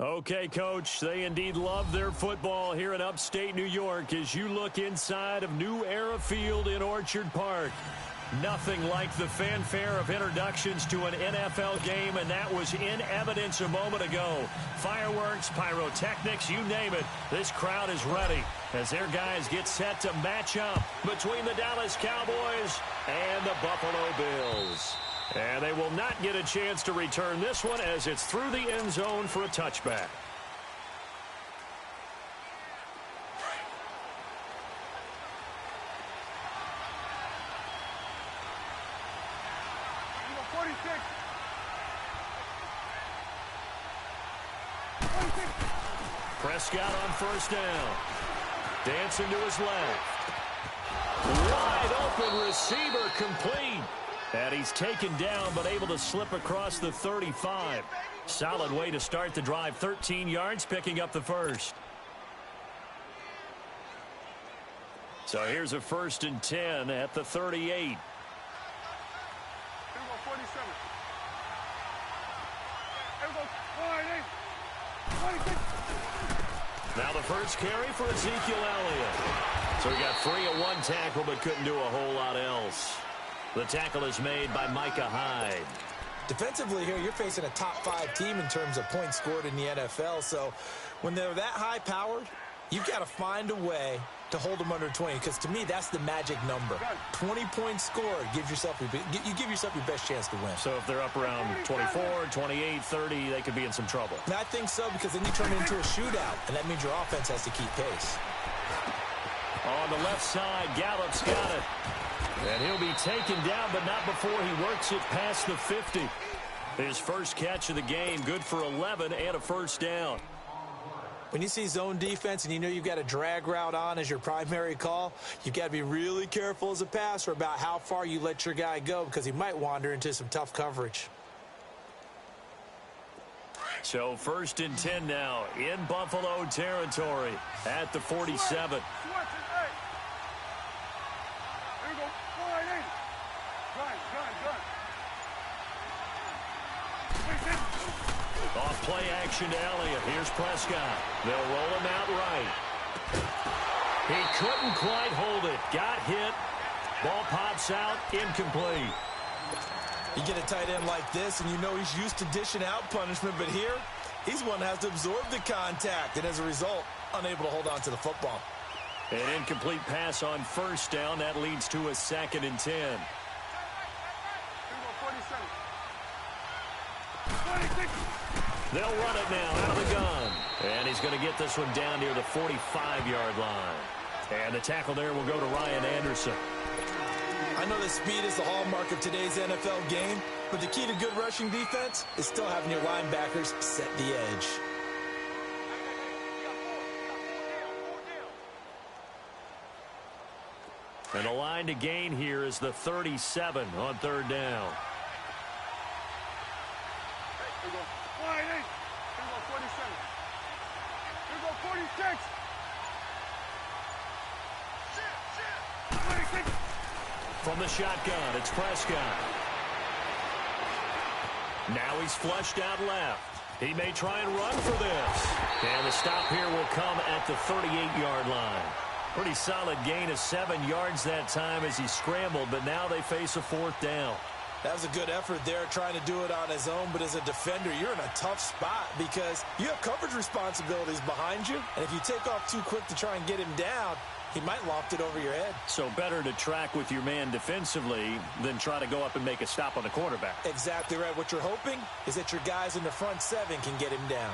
Okay, Coach, they indeed love their football here in upstate New York as you look inside of New Era Field in Orchard Park. Nothing like the fanfare of introductions to an NFL game, and that was in evidence a moment ago. Fireworks, pyrotechnics, you name it. This crowd is ready as their guys get set to match up between the Dallas Cowboys and the Buffalo Bills. And they will not get a chance to return this one as it's through the end zone for a touchback. Prescott on first down. Dancing to his left. Wide open receiver complete. And he's taken down but able to slip across the 35. Solid way to start the drive. 13 yards, picking up the first. So here's a 1st and 10 at the 38. Now the first carry for Ezekiel Elliott. So he got free of one tackle but couldn't do a whole lot else. The tackle is made by Micah Hyde. Defensively here, you're facing a top 5 team in terms of points scored in the NFL. So when they're that high-powered, you've got to find a way to hold them under 20. Because to me, that's the magic number. 20 points scored gives yourself you give yourself your best chance to win. So if they're up around 24, 28, 30, they could be in some trouble. And I think so, because then you turn it into a shootout, and that means your offense has to keep pace. On the left side, Gallup's got it. And he'll be taken down, but not before he works it past the 50. His first catch of the game, good for 11 and a first down. When you see zone defense and you know you've got a drag route on as your primary call, you've got to be really careful as a passer about how far you let your guy go, because he might wander into some tough coverage. So 1st and 10 now in Buffalo territory at the 47. Off play action to Elliott. Here's Prescott. They'll roll him out right. He couldn't quite hold it. Got hit. Ball pops out. Incomplete. You get a tight end like this, and you know he's used to dishing out punishment, but here, he's one that has to absorb the contact, and as a result, unable to hold on to the football. An incomplete pass on first down. That leads to a 2nd and 10. They'll run it now out of the gun. And he's going to get this one down near the 45-yard line. And the tackle there will go to Ryan Anderson. I know that speed is the hallmark of today's NFL game, but the key to good rushing defense is still having your linebackers set the edge. And the line to gain here is the 37 on 3rd down. From the shotgun, it's Prescott. Now he's flushed out left. He may try and run for this. And the stop here will come at the 38-yard line. Pretty solid gain of 7 yards that time as he scrambled, but now they face a 4th down. That was a good effort there, trying to do it on his own, but as a defender, you're in a tough spot because you have coverage responsibilities behind you, and if you take off too quick to try and get him down, he might loft it over your head. So better to track with your man defensively than try to go up and make a stop on the quarterback. Exactly right. What you're hoping is that your guys in the front 7 can get him down.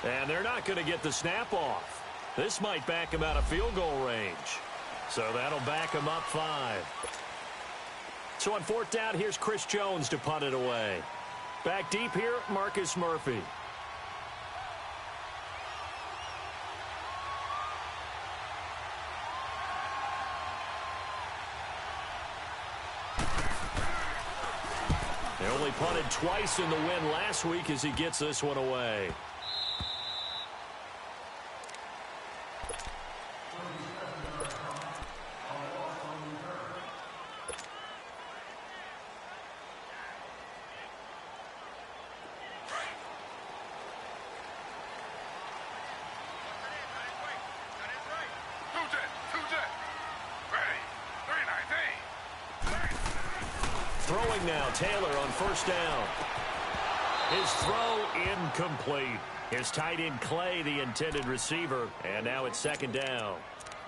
And they're not going to get the snap off. This might back him out of field goal range. So that'll back him up 5. So on 4th down, here's Chris Jones to punt it away. Back deep here, Marcus Murphy. They only punted twice in the win last week as he gets this one away. Throwing now, Taylor on first down. His throw incomplete. His tight end Clay, the intended receiver, and now it's second down.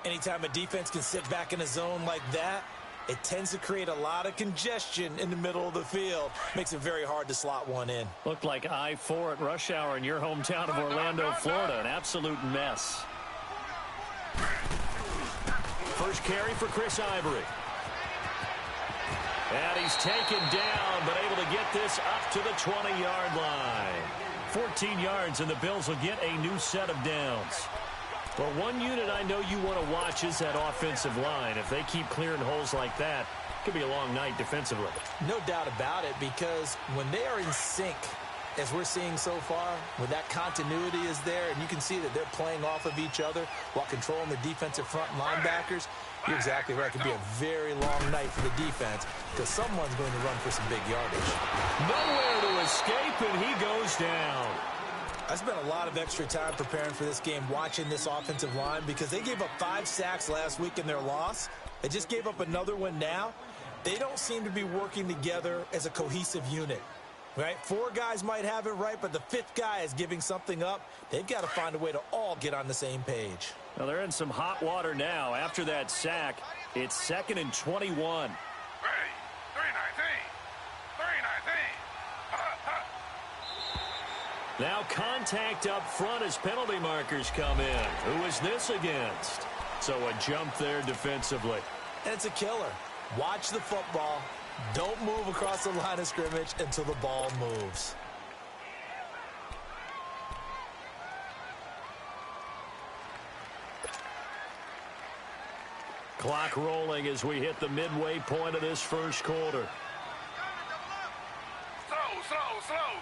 Anytime a defense can sit back in a zone like that, it tends to create a lot of congestion in the middle of the field. Makes it very hard to slot one in. Looked like I-4 at rush hour in your hometown of Orlando, Florida. An absolute mess. First carry for Chris Ivory. And he's taken down, but able to get this up to the 20-yard line. 14 yards, and the Bills will get a new set of downs. Well, one unit I know you want to watch is that offensive line. If they keep clearing holes like that, it could be a long night defensively. No doubt about it, because when they are in sync, as we're seeing so far, when that continuity is there, and you can see that they're playing off of each other while controlling the defensive front linebackers, you're exactly right. It could be a very long night for the defense because someone's going to run for some big yardage. Nowhere to escape, and he goes down. I spent a lot of extra time preparing for this game, watching this offensive line, because they gave up 5 sacks last week in their loss. They just gave up another one now. They don't seem to be working together as a cohesive unit. Right? 4 guys might have it right, but the 5th guy is giving something up. They've got to find a way to all get on the same page. Well, they're in some hot water now. After that sack, it's 2nd and 21. Now contact up front as penalty markers come in. Who is this against? So a jump there defensively. And it's a killer. Watch the football. Don't move across the line of scrimmage until the ball moves. Clock rolling as we hit the midway point of this first quarter. Slow.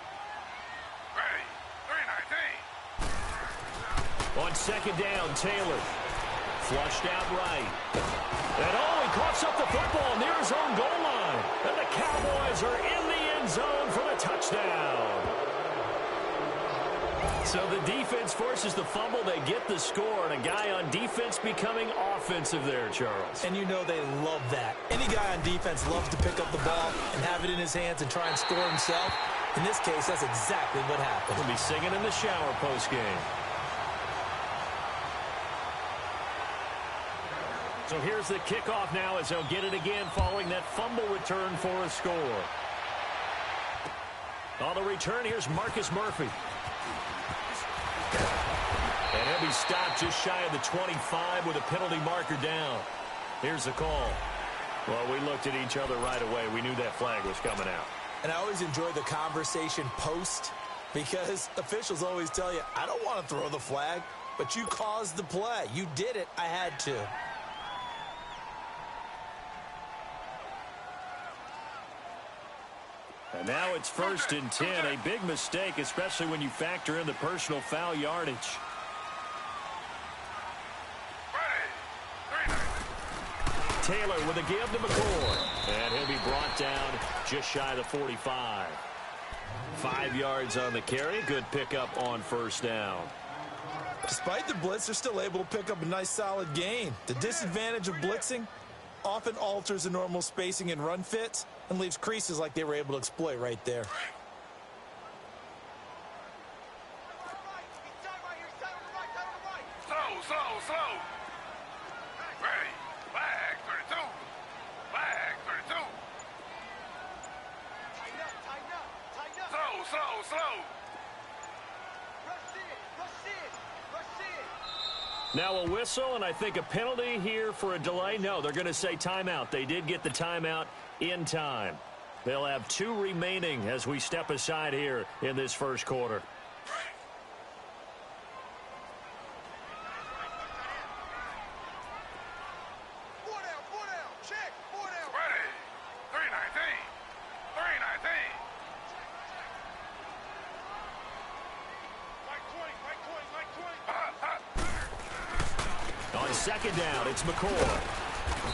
Ready. 3-19. On second down, Taylor. Flushed out right. And he coughs up the football near his own goal line. And the Cowboys are in the end zone for the touchdown. So the defense forces the fumble. They get the score, and a guy on defense becoming offensive there, Charles. And you know they love that. Any guy on defense loves to pick up the ball and have it in his hands and try and score himself. In this case, that's exactly what happened. He'll be singing in the shower post-game. So here's the kickoff now as they'll get it again following that fumble return for a score. On the return, here's Marcus Murphy. And he'll be stopped just shy of the 25 with a penalty marker down. Here's the call. Well, we looked at each other right away. We knew that flag was coming out. And I always enjoy the conversation post because officials always tell you, I don't want to throw the flag, but you caused the play. You did it. I had to. And now it's 1st and 10. A big mistake, especially when you factor in the personal foul yardage. Taylor with a give to McCord. And he'll be brought down just shy of the 45. 5 yards on the carry. Good pickup on first down. Despite the blitz, they're still able to pick up a nice solid gain. The disadvantage of blitzing often alters the normal spacing and run fits and leaves creases like they were able to exploit right there. Slow. Ready. Flag 32. Flag 32. Tighten up. Slow. Now a whistle, and I think a penalty here for a delay. No, they're going to say timeout. They did get the timeout in time. They'll have 2 remaining as we step aside here in this first quarter. 319. On second down, it's McCoy.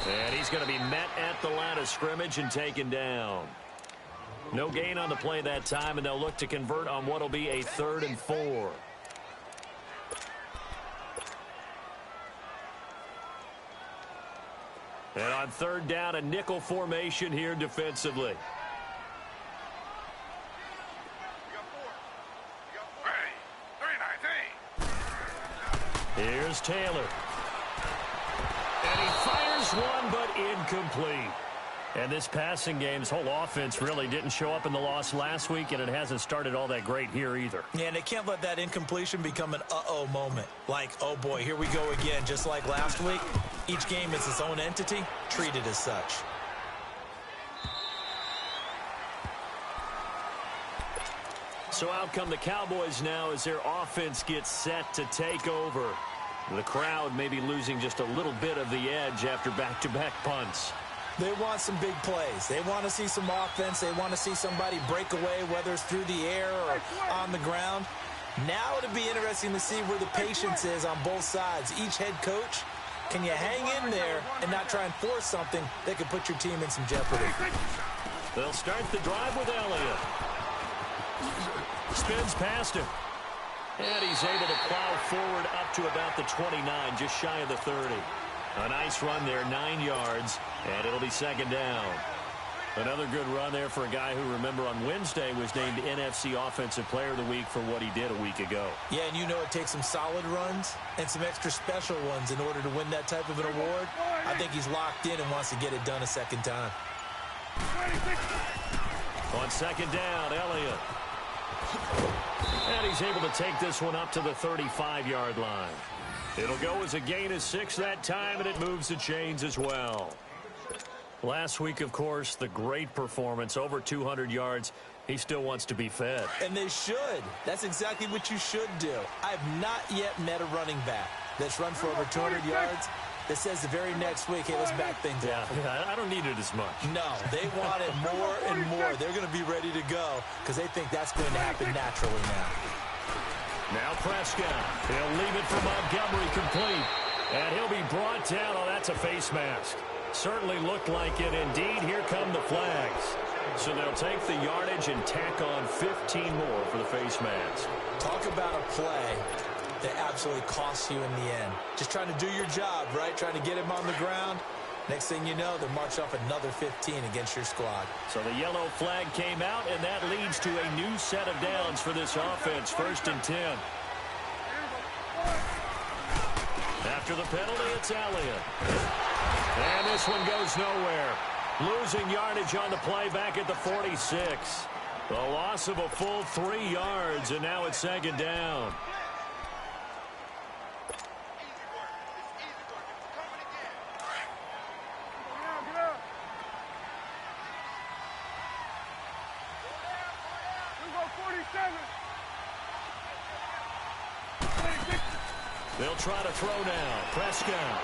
And he's going to be met at the line of scrimmage and taken down. No gain on the play that time, and they'll look to convert on what will be a 3rd and 4. And on 3rd down, a nickel formation here defensively. Here's Taylor. And he fires one, but incomplete. And this passing game's whole offense really didn't show up in the loss last week, and it hasn't started all that great here either. Yeah, and they can't let that incompletion become an uh-oh moment. Like, oh boy, here we go again, just like last week. Each game is its own entity, treated as such. So out come the Cowboys now as their offense gets set to take over. The crowd may be losing just a little bit of the edge after back-to-back punts. They want some big plays. They want to see some offense. They want to see somebody break away, whether it's through the air or on the ground. Now it'll be interesting to see where the patience is on both sides. Each head coach, can you hang in there and not try and force something that could put your team in some jeopardy? They'll start the drive with Elliott. Spins past him. And he's able to plow forward up to about the 29, just shy of the 30. A nice run there, 9 yards, and it'll be second down. Another good run there for a guy who, remember, on Wednesday was named NFC Offensive Player of the Week for what he did a week ago. Yeah, and you know it takes some solid runs and some extra special ones in order to win that type of an award. I think he's locked in and wants to get it done a second time. On second down, Elliott. And he's able to take this one up to the 35-yard line. It'll go as a gain of 6 that time, and it moves the chains as well. Last week, of course, the great performance, over 200 yards. He still wants to be fed. And they should. That's exactly what you should do. I have not yet met a running back that's run for over 200 yards that says the very next week, hey, let's back things up. Yeah, I don't need it as much. No, they want it more and more. They're going to be ready to go because they think that's going to happen naturally now. Now Prescott. He'll leave it for Montgomery complete. And he'll be brought down. Oh, that's a face mask. Certainly looked like it. Indeed, here come the flags. So they'll take the yardage and tack on 15 more for the face mask. Talk about a play that absolutely costs you in the end. Just trying to do your job, right? Trying to get him on the ground. Next thing you know, they'll march off another 15 against your squad. So the yellow flag came out, and that leads to a new set of downs for this offense. 1st and 10. After the penalty, it's Elliott. And this one goes nowhere. Losing yardage on the play back at the 46. The loss of a full 3 yards, and now it's second down. They'll try to throw now. Prescott.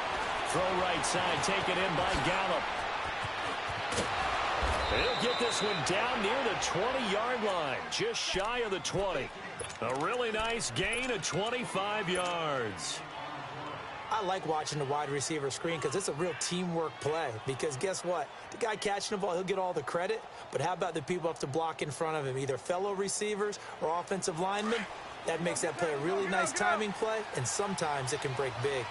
Throw right side, taken in by Gallup. He'll get this one down near the 20-yard line, just shy of the 20. A really nice gain of 25 yards. I like watching the wide receiver screen because it's a real teamwork play. Because guess what? The guy catching the ball, he'll get all the credit. But how about the people up to block in front of him, either fellow receivers or offensive linemen? That makes that play a really nice timing play, and sometimes it can break big.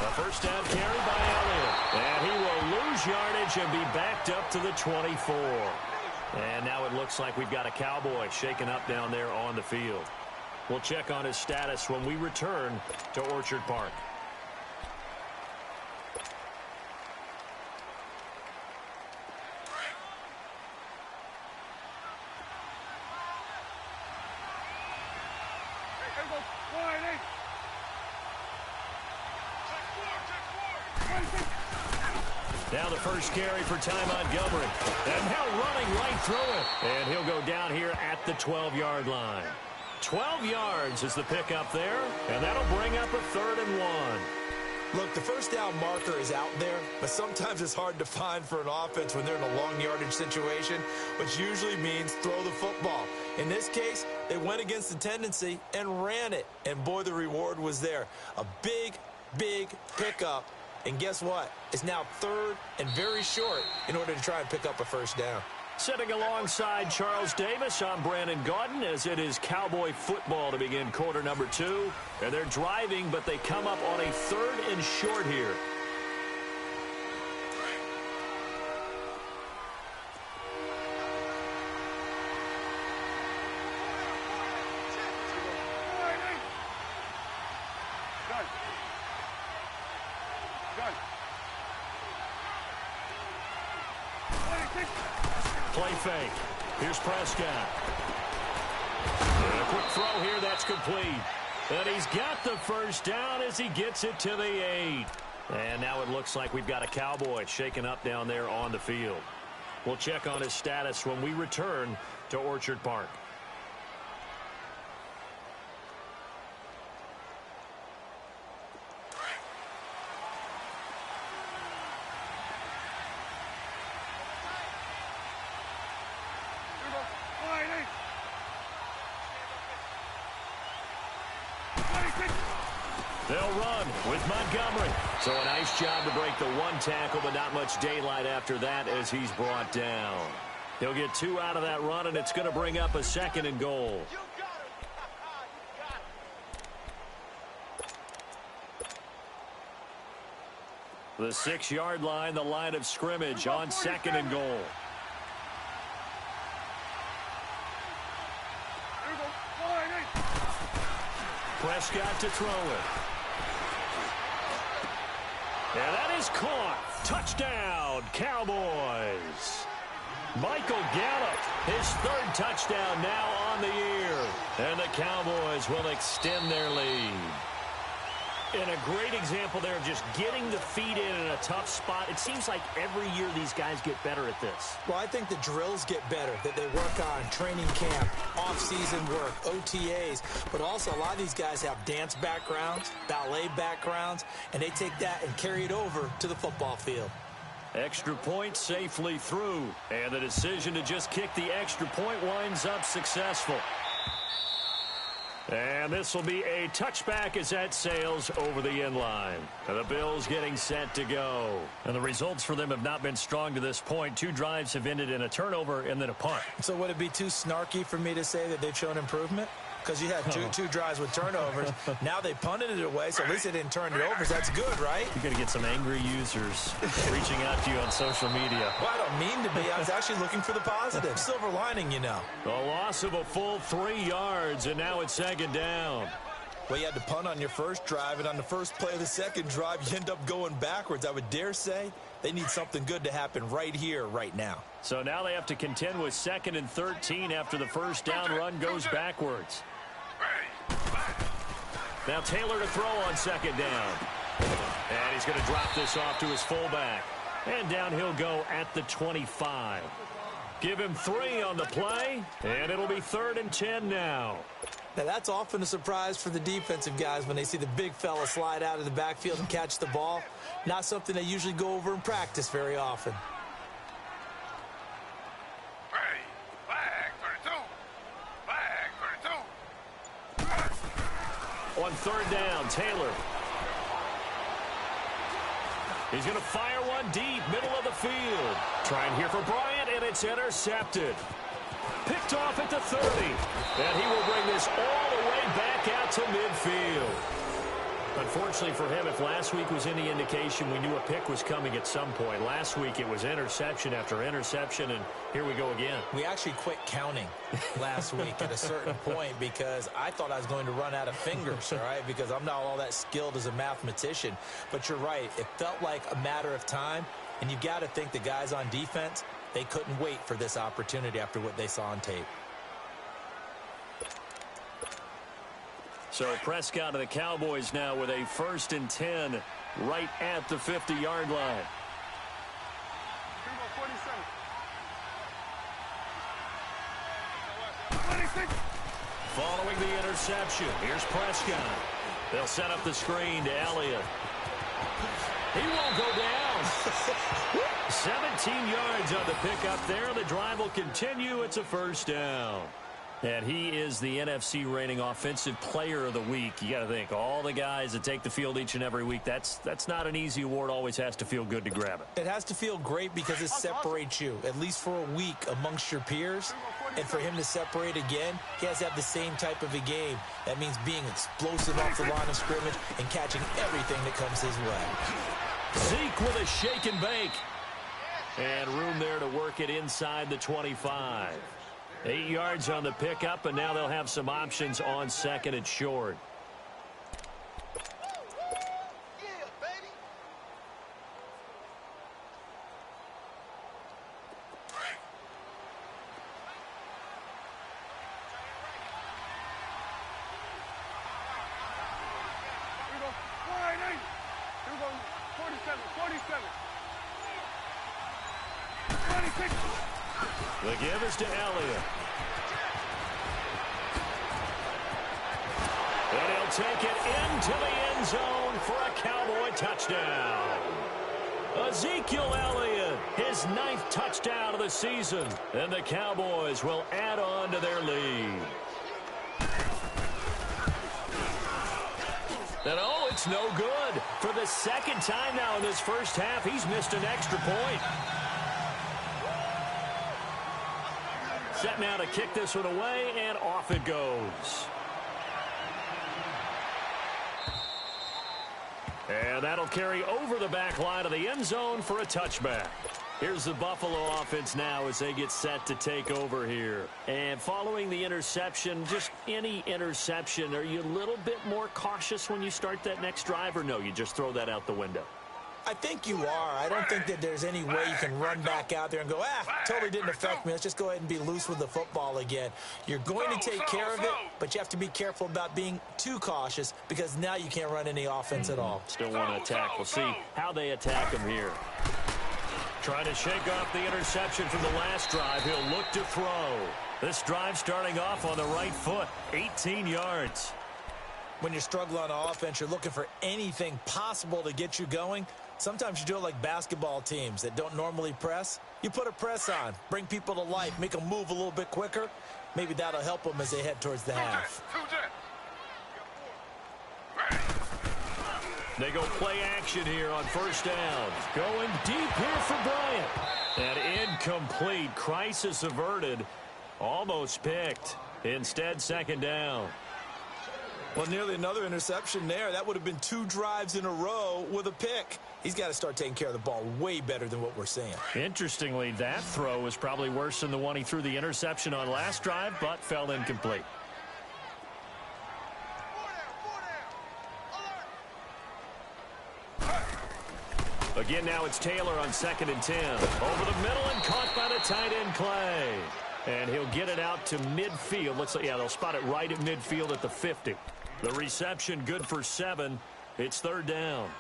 A first down carry by Elliott. And he will lose yardage and be backed up to the 24. And now it looks like we've got a Cowboy shaken up down there on the field. We'll check on his status when we return to Orchard Park. Now the first carry for Ty Montgomery. And now running right through it. And he'll go down here at the 12-yard line. 12 yards is the pickup there, and that'll bring up a 3rd and 1. Look, the first down marker is out there, but sometimes it's hard to find for an offense when they're in a long yardage situation, which usually means throw the football. In this case, they went against the tendency and ran it, and boy, the reward was there. A big, big pickup, and guess what? It's now 3rd and very short in order to try and pick up a first down. Sitting alongside Charles Davis, I'm Brandon Gaudin, as it is Cowboy football to begin quarter number 2. And they're driving, but they come up on a 3rd and short here. Play fake. Here's Prescott. And a quick throw here, that's complete. And he's got the first down as he gets it to the 8. And now it looks like we've got a Cowboy shaken up down there on the field. We'll check on his status when we return to Orchard Park. They'll run with Montgomery. So a nice job to break the 1 tackle, but not much daylight after that as he's brought down. He'll get 2 out of that run, and it's going to bring up a 2nd and goal. The 6-yard line, the line of scrimmage on 2nd and goal. Prescott to throw it. And that is caught. Touchdown, Cowboys. Michael Gallup, his 3rd touchdown now on the year. And the Cowboys will extend their lead. And a great example there of just getting the feet in a tough spot. It seems like every year these guys get better at this. Well, I think the drills get better, that they work on training camp, off-season work, OTAs. But also, a lot of these guys have dance backgrounds, ballet backgrounds, and they take that and carry it over to the football field. Extra point safely through. And the decision to just kick the extra point winds up successful. And this will be a touchback as that sails over the end line. And the Bills getting set to go. And the results for them have not been strong to this point. 2 drives have ended in a turnover and then a punt. So would it be too snarky for me to say that they've shown improvement? Because you had two drives with turnovers. Now they punted it away, so at least they didn't turn it over. So that's good, right? You're going to get some angry users reaching out to you on social media. Well, I don't mean to be. I was actually looking for the positive. Silver lining, you know. The loss of a full 3 yards, and now it's 2nd down. Well, you had to punt on your first drive, and on the first play of the second drive, you end up going backwards. I would dare say they need something good to happen right here, right now. So now they have to contend with 2nd and 13 after the first down run goes backwards. Now Taylor to throw on 2nd down. And he's going to drop this off to his fullback. And down he'll go at the 25. Give him 3 on the play, and it'll be 3rd and 10 now. Now, that's often a surprise for the defensive guys when they see the big fella slide out of the backfield and catch the ball. Not something they usually go over in practice very often. On 3rd down, Taylor. He's going to fire one deep, middle of the field. Trying here for Bryant, and it's intercepted. Picked off at the 30. And he will bring this all the way back out to midfield. Unfortunately for him, if last week was any indication, we knew a pick was coming at some point. Last week it was interception after interception, and here we go again. We actually quit counting last week at a certain point because I thought I was going to run out of fingers, all right, because I'm not all that skilled as a mathematician. But you're right. It felt like a matter of time, and you got to think the guys on defense, they couldn't wait for this opportunity after what they saw on tape. So Prescott of the Cowboys now with a 1st and 10 right at the 50-yard line. Following the interception, here's Prescott. They'll set up the screen to Elliott. He won't go down. 17 yards on the pickup there. The drive will continue. It's a first down. And he is the NFC reigning offensive player of the week. You got to think, all the guys that take the field each and every week, that's not an easy award. Always has to feel good to grab it. It has to feel great because it separates you, at least for a week, amongst your peers. And for him to separate again, he has to have the same type of a game. That means being explosive off the line of scrimmage and catching everything that comes his way. Zeke with a shake and bake. And room there to work it inside the 25. 8 yards on the pickup, and now they'll have some options on second and short. The give is to Elliott. And he'll take it into the end zone for a Cowboy touchdown. Ezekiel Elliott, his 9th touchdown of the season. And the Cowboys will add on to their lead. And oh, it's no good. For the second time now in this first half, he's missed an extra point. Set now to kick this one away, and off it goes. And that'll carry over the back line of the end zone for a touchback. Here's the Buffalo offense now as they get set to take over here. And following the interception, just any interception, are you a little bit more cautious when you start that next drive, or no, you just throw that out the window? I think you are. I don't think that there's any way you can run back out there and go, totally didn't affect me. Let's just go ahead and be loose with the football again. You're going to take care of it, but you have to be careful about being too cautious because now you can't run any offense at all. Still want to attack. We'll see how they attack him here. Trying to shake off the interception from the last drive. He'll look to throw. This drive starting off on the right foot. 18 yards. When you're struggling on offense, you're looking for anything possible to get you going. Sometimes you do it like basketball teams that don't normally press. You put a press on, bring people to life, make them move a little bit quicker. Maybe that'll help them as they head towards the half. They go play action here on first down. Going deep here for Bryant. And incomplete. Crisis averted. Almost picked. Instead, second down. Well, nearly another interception there. That would have been 2 drives in a row with a pick. He's got to start taking care of the ball way better than what we're seeing. Interestingly, that throw was probably worse than the one he threw the interception on last drive, but fell incomplete. Again, now it's Taylor on 2nd and 10. Over the middle and caught by the tight end Clay. And he'll get it out to midfield. Looks like, yeah, they'll spot it right at midfield at the 50. The reception good for 7. It's 3rd down.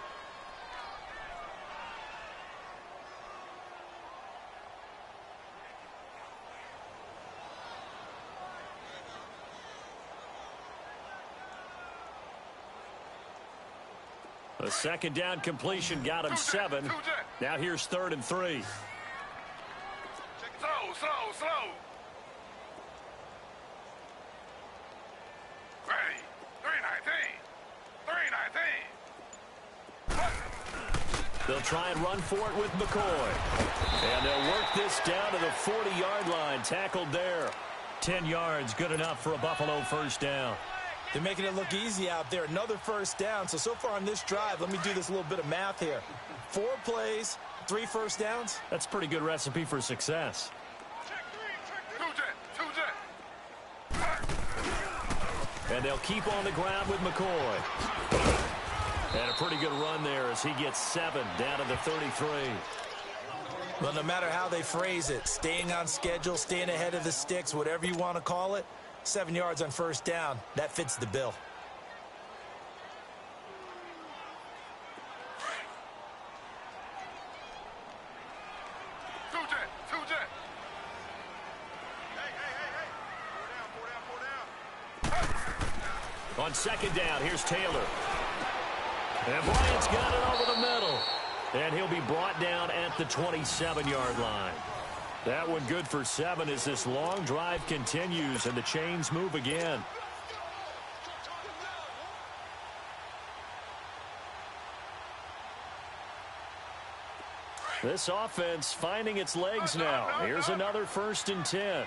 A second down completion got him 7. Now here's 3rd and 3. Slow. Ready. 319. They'll try and run for it with McCoy. And they'll work this down to the 40-yard line. Tackled there. 10 yards, good enough for a Buffalo first down. They're making it look easy out there. Another first down. So far on this drive, let me do this little bit of math here. 4 plays, 3 first downs. That's a pretty good recipe for success. And they'll keep on the ground with McCoy. And a pretty good run there as he gets 7 down to the 33. Well, no matter how they phrase it, staying on schedule, staying ahead of the sticks, whatever you want to call it, 7 yards on first down, that fits the bill. On second down, here's Taylor. And Bryant's got it over the middle. And he'll be brought down at the 27-yard line. That one good for 7 as this long drive continues and the chains move again. This offense finding its legs now. Here's another 1st and 10.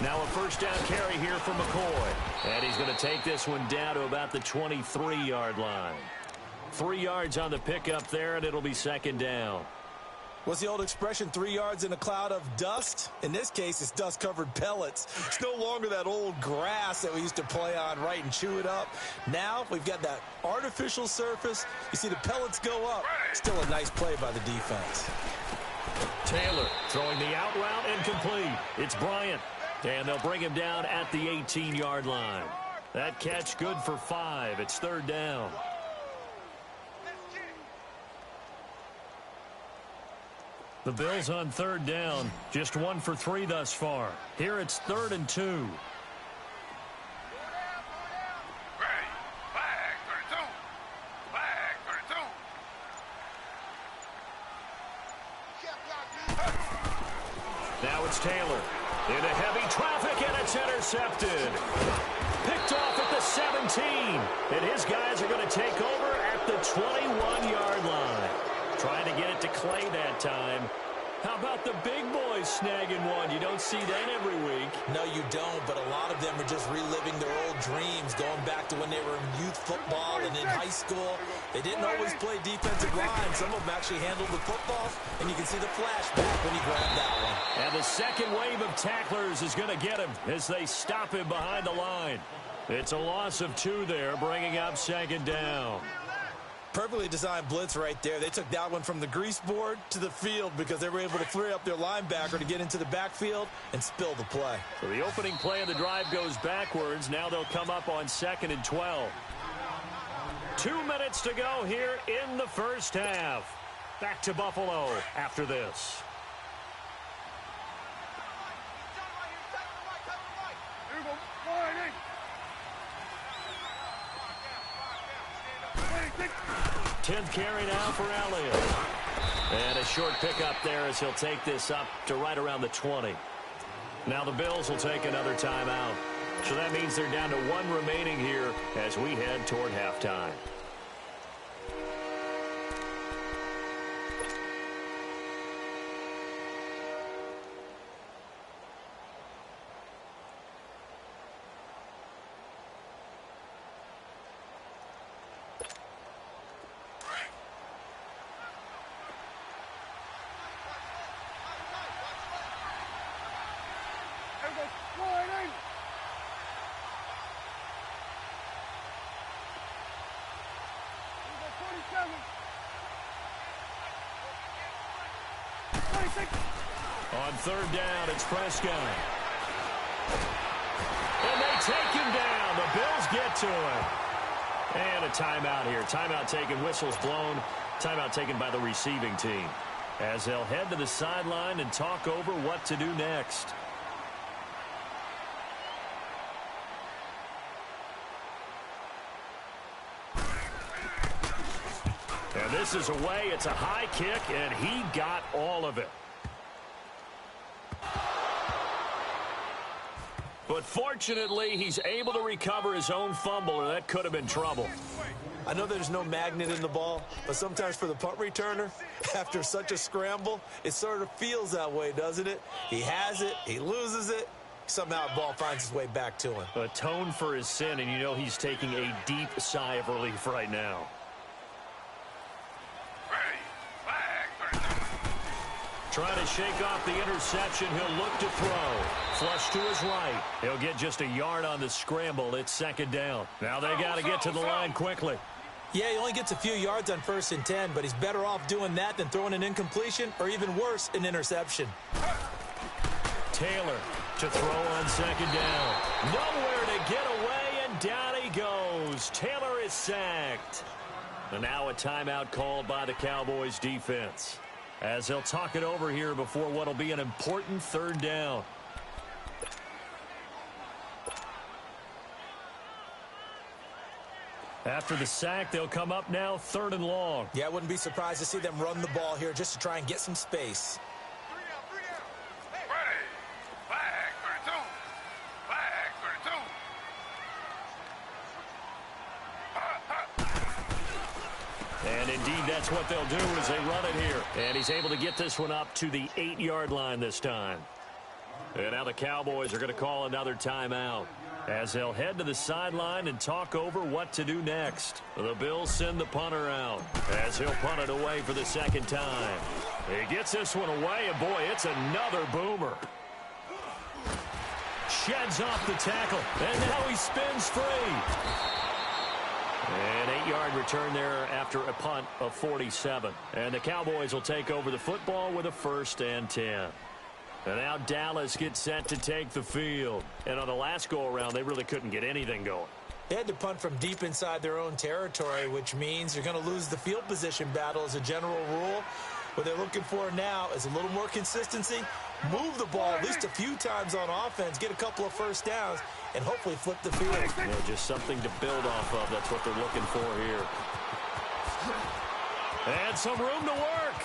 Now a 1st down carry here for McCoy. And he's going to take this one down to about the 23-yard line. 3 yards on the pickup there, and it'll be 2nd down. What's the old expression, 3 yards in a cloud of dust? In this case, it's dust-covered pellets. It's no longer that old grass that we used to play on, right, and chew it up. Now we've got that artificial surface. You see the pellets go up. Still a nice play by the defense. Taylor throwing the out route and complete. It's Bryant. And they'll bring him down at the 18-yard line. That catch good for 5. It's 3rd down. The Bills on 3rd down. Just 1 for 3 thus far. Here it's 3rd and 2. Now it's Taylor. Into heavy traffic, and it's intercepted. Picked off at the 17. And his guys are going to take over at the 21-yard line. Trying to get it to Clay that time. How about the big boys snagging one? You don't see that every week. No, you don't, but a lot of them are just reliving their old dreams, going back to when they were in youth football and in high school. They didn't always play defensive line. Some of them actually handled the football, and you can see the flashback when he grabbed that one. And the second wave of tacklers is going to get him as they stop him behind the line. It's a loss of 2 there, bringing up 2nd down. Perfectly designed blitz right there. They took that one from the grease board to the field because they were able to free up their linebacker to get into the backfield and spill the play. So the opening play of the drive goes backwards. Now they'll come up on 2nd and 12. 2 minutes to go here in the 1st half. Back to Buffalo after this. Tenth carry now for Elliott. And a short pickup there as he'll take this up to right around the 20. Now the Bills will take another timeout. So that means they're down to 1 remaining here as we head toward halftime. On 3rd down, it's Prescott. And they take him down. The Bills get to him. And a timeout here. Timeout taken, whistles blown. Timeout taken by the receiving team. As they'll head to the sideline and talk over what to do next. And this is away. It's a high kick, and he got all of it. But fortunately, he's able to recover his own fumble, or that could have been trouble. I know there's no magnet in the ball, but sometimes for the punt returner, after such a scramble, it sort of feels that way, doesn't it? He has it, he loses it, somehow the ball finds its way back to him. Atone for his sin, and you know he's taking a deep sigh of relief right now. Trying to shake off the interception. He'll look to throw. Flush to his right. He'll get just a yard on the scramble. It's 2nd down. Now they got to get to the line quickly. Yeah, he only gets a few yards on 1st and 10, but he's better off doing that than throwing an incompletion or even worse, an interception. Taylor to throw on 2nd down. Nowhere to get away, and down he goes. Taylor is sacked. And now a timeout called by the Cowboys defense. as they'll talk it over here before what will be an important third down. After the sack, they'll come up now 3rd and long. Yeah, I wouldn't be surprised to see them run the ball here just to try and get some space. Ready. Flag 32. Flag 32. And indeed, that's what they'll do as they run it here. And he's able to get this one up to the 8-yard line this time. And now the Cowboys are going to call another timeout, as they'll head to the sideline and talk over what to do next. The Bills send the punter out, as he'll punt it away for the second time. He gets this one away, and boy, it's another boomer. Sheds off the tackle, and now he spins free. An 8-yard return there after a punt of 47. And the Cowboys will take over the football with a 1st and 10. And now Dallas gets set to take the field. And on the last go-around, they really couldn't get anything going. They had to punt from deep inside their own territory, which means you're going to lose the field position battle as a general rule. What they're looking for now is a little more consistency, move the ball at least a few times on offense, get a couple of first downs, and hopefully flip the field. Yeah, just something to build off of. That's what they're looking for here. And some room to work.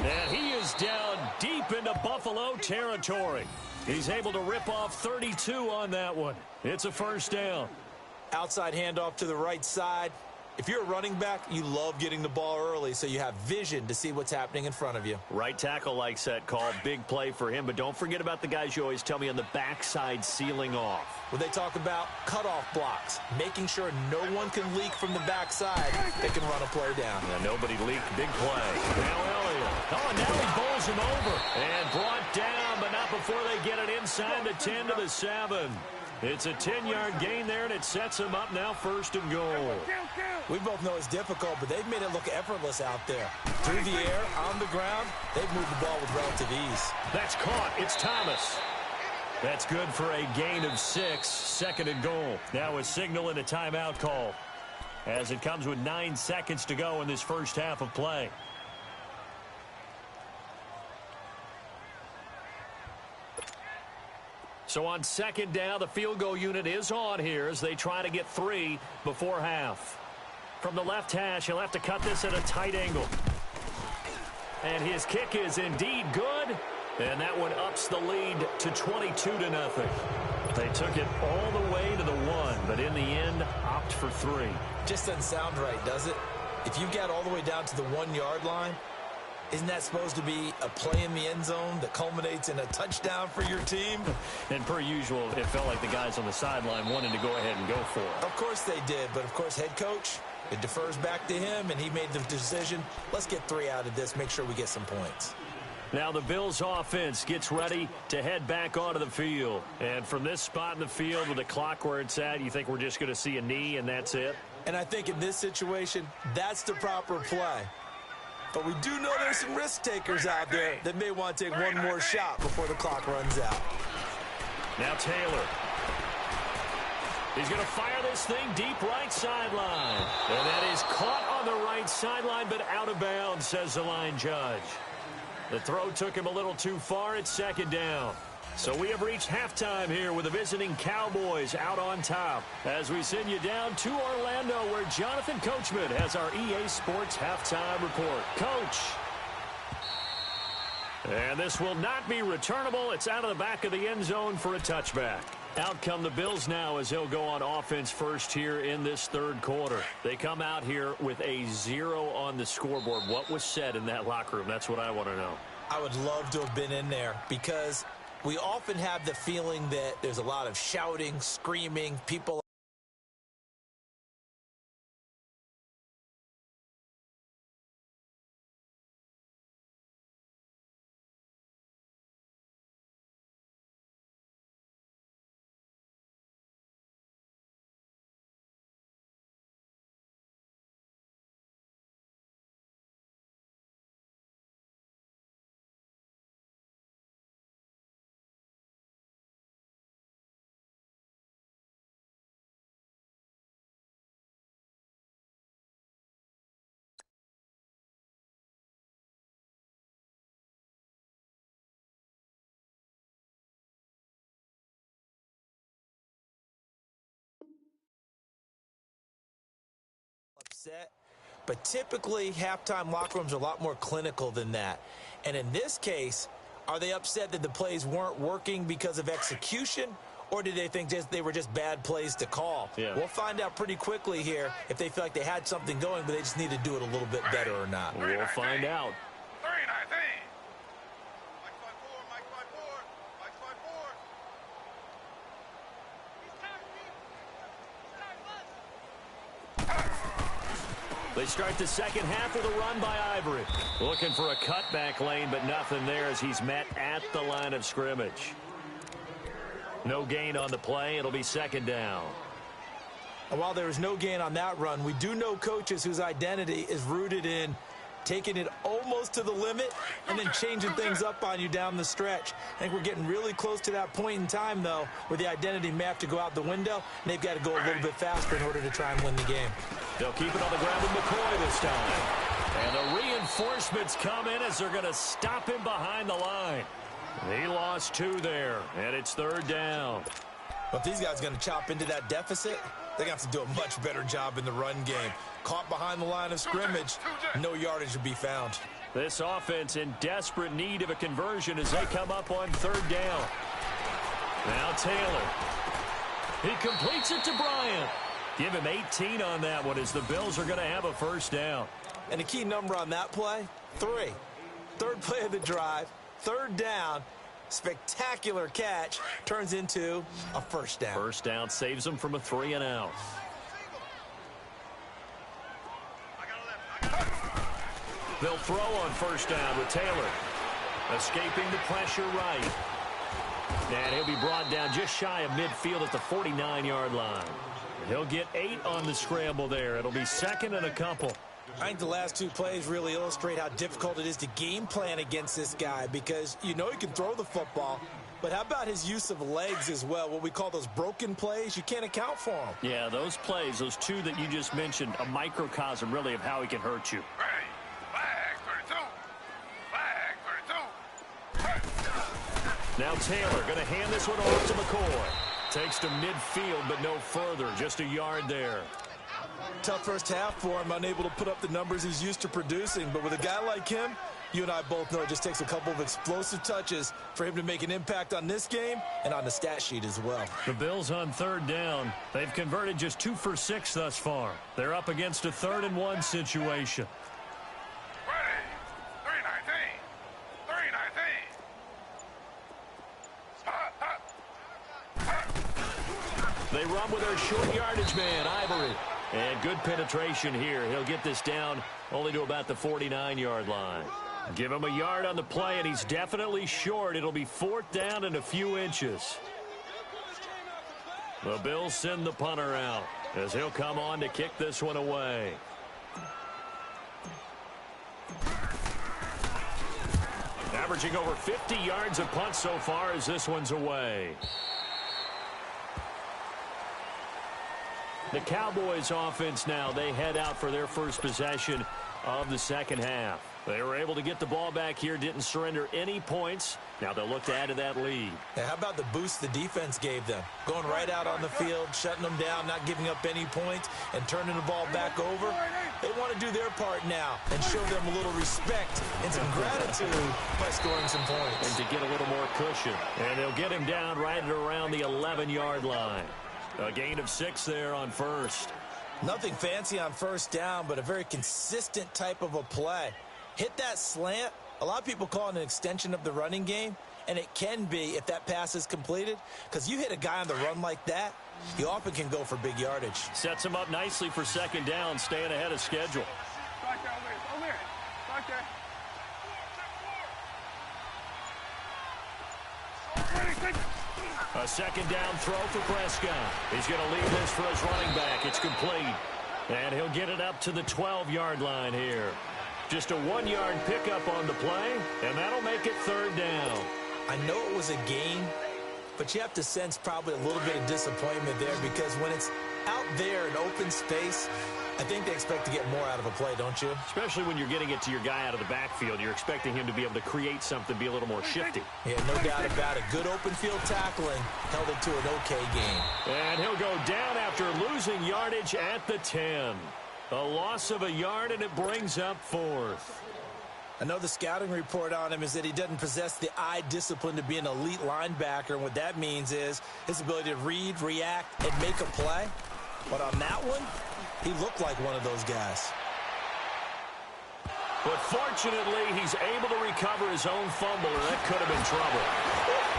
And he is down deep into Buffalo territory. He's able to rip off 32 on that one. It's a 1st down. Outside handoff to the right side. If you're a running back, you love getting the ball early so you have vision to see what's happening in front of you. Right tackle likes that call. Big play for him. But don't forget about the guys you always tell me on the backside sealing off. When they talk about cutoff blocks, making sure no one can leak from the backside, they can run a play down. Yeah, nobody leaked. Big play. Now Elliott. Oh, and now he bowls him over. And brought down, but not before they get it inside the 10 to the 7. It's a 10-yard gain there, and it sets him up now 1st and goal. We both know it's difficult, but they've made it look effortless out there. Through the air, on the ground, they've moved the ball with relative ease. That's caught. It's Thomas. That's good for a gain of 6, 2nd and goal. Now a signal and a timeout call, as it comes with 9 seconds to go in this first half of play. So on 2nd down, the field goal unit is on here as they try to get 3 before half. From the left hash, he'll have to cut this at a tight angle. And his kick is indeed good. And that one ups the lead to 22-0. They took it all the way to the 1, but in the end, opt for 3. Just doesn't sound right, does it? If you got all the way down to the 1-yard line, isn't that supposed to be a play in the end zone that culminates in a touchdown for your team? And per usual, it felt like the guys on the sideline wanted to go ahead and go for it. Of course they did, but of course head coach, it defers back to him, and he made the decision, let's get 3 out of this, make sure we get some points. Now the Bills offense gets ready to head back onto the field. And from this spot in the field with the clock where it's at, you think we're just going to see a knee and that's it? And I think in this situation, that's the proper play. But we do know there's some risk takers out there that may want to take one more shot before the clock runs out. Now Taylor. He's going to fire this thing deep right sideline. And that is caught on the right sideline, but out of bounds, says the line judge. The throw took him a little too far. It's 2nd down. So we have reached halftime here with the visiting Cowboys out on top, as we send you down to Orlando, where Jonathan Coachman has our EA Sports halftime report. Coach. And this will not be returnable. It's out of the back of the end zone for a touchback. Out come the Bills now as they'll go on offense first here in this 3rd quarter. They come out here with a 0 on the scoreboard. What was said in that locker room? That's what I want to know. I would love to have been in there, because we often have the feeling that there's a lot of shouting, screaming, people upset. But typically, halftime locker rooms are a lot more clinical than that. And in this case, are they upset that the plays weren't working because of execution, or did they think they were just bad plays to call? Yeah. We'll find out pretty quickly here if they feel like they had something going, but they just need to do it a little bit better or not. We'll find out. 3-19. They start the second half with a run by Ivory. Looking for a cutback lane, but nothing there as he's met at the line of scrimmage. No gain on the play. It'll be second down. And while there was no gain on that run, we do know coaches whose identity is rooted in taking it almost to the limit and then changing things up on you down the stretch. I think we're getting really close to that point in time, though, where the identity may have to go out the window, and they've got to go a little bit faster in order to try and win the game. They'll keep it on the ground with McCoy this time. And the reinforcements come in as they're going to stop him behind the line. He lost 2 there, and it's third down. But if these guys are going to chop into that deficit, they're going to have to do a much better job in the run game. Caught behind the line of scrimmage, no yardage to be found. This offense in desperate need of a conversion as they come up on third down. Now Taylor. He completes it to Bryant. Give him 18 on that one as the Bills are going to have a first down. And the key number on that play, 3. Third play of the drive, third down, spectacular catch, turns into a first down. First down saves them from a 3-and-out. They'll throw on first down with Taylor. Escaping the pressure right. And he'll be brought down just shy of midfield at the 49-yard line. He'll get 8 on the scramble there. It'll be second and a couple. I think the last 2 plays really illustrate how difficult it is to game plan against this guy because you know he can throw the football, but how about his use of legs as well, what we call those broken plays? You can't account for them. Yeah, those plays, those 2 that you just mentioned, a microcosm really of how he can hurt you. Ready. Flag 32. Flag 32. Now Taylor going to hand this one off to McCoy. Takes to midfield, but no further. Just a yard there. Tough first half for him, unable to put up the numbers he's used to producing. But with a guy like him, you and I both know it just takes a couple of explosive touches for him to make an impact on this game and on the stat sheet as well. The Bills on third down. They've converted just 2 for 6 thus far. They're up against a 3rd-and-1 situation. Ready. 3-19. 3-19. They run with their short yardage man, Ivory. And good penetration here. He'll get this down only to about the 49-yard line. Give him a yard on the play, and he's definitely short. It'll be 4th down and a few inches. The Bills send the punter out as he'll come on to kick this one away. Averaging over 50 yards a punt so far as this one's away. The Cowboys offense now, they head out for their first possession of the second half. They were able to get the ball back here, didn't surrender any points. Now they'll look to add to that lead. Yeah, how about the boost the defense gave them? Going right out on the field, shutting them down, not giving up any points, and turning the ball back over. They want to do their part now and show them a little respect and some gratitude by scoring some points. And to get a little more cushion. And they'll get him down right at around the 11-yard line. A gain of 6 there on first. Nothing fancy on first down, but a very consistent type of a play. Hit that slant. A lot of people call it an extension of the running game, and it can be if that pass is completed, because you hit a guy on the run like that, he often can go for big yardage. Sets him up nicely for second down, staying ahead of schedule. Back there, over there. Back there. A second down throw for Prescott. He's going to leave this for his running back. It's complete. And he'll get it up to the 12-yard line here. Just a 1-yard pickup on the play, and that'll make it third down. I know it was a gain, but you have to sense probably a little bit of disappointment there because when it's out there in open space, I think they expect to get more out of a play, don't you? Especially when you're getting it to your guy out of the backfield. You're expecting him to be able to create something, be a little more shifty. Yeah, no doubt about it. Good open field tackling held it to an okay game. And he'll go down after losing yardage at the 10. A loss of a yard, and it brings up fourth. I know the scouting report on him is that he doesn't possess the eye discipline to be an elite linebacker. And what that means is his ability to read, react, and make a play. But on that one, he looked like one of those guys. But fortunately, he's able to recover his own fumble, and that could have been trouble.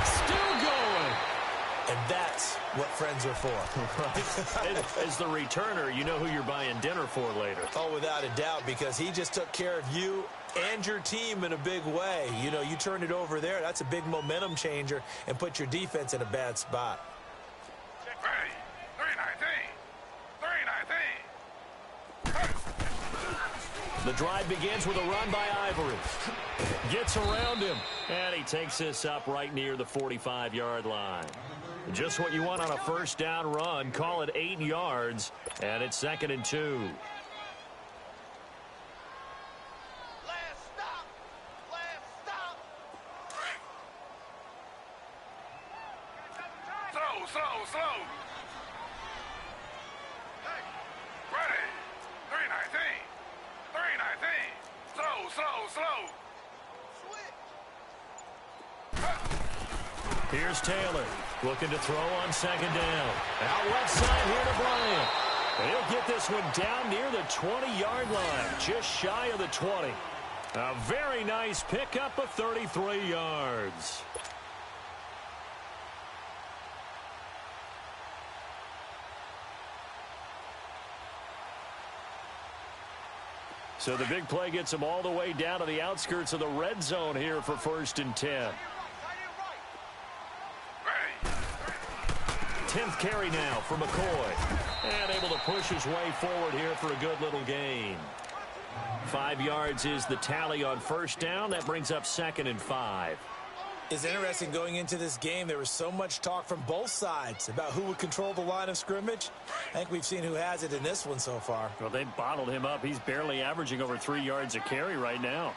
Still going. And that's what friends are for. Right. As the returner, you know who you're buying dinner for later. Oh, without a doubt, because he just took care of you and your team in a big way. You know, you turn it over there, that's a big momentum changer and put your defense in a bad spot. Ready. 319. 319. The drive begins with a run by Ivory. Gets around him, and he takes this up right near the 45-yard line. Just what you want on a first down run. Call it 8 yards, and it's 2nd and 2. Last stop. Slow. Ready. 319. 319. Slow. Here's Taylor looking to throw on 2nd down. Out left side here to Bryant. And he'll get this one down near the 20-yard line, just shy of the 20. A very nice pickup of 33 yards. So the big play gets him all the way down to the outskirts of the red zone here for 1st and 10. 10th carry now for McCoy. And able to push his way forward here for a good little gain. 5 yards is the tally on 1st down. That brings up 2nd and 5. It's interesting going into this game. There was so much talk from both sides about who would control the line of scrimmage. I think we've seen who has it in this one so far. Well, they bottled him up. He's barely averaging over 3 yards a carry right now.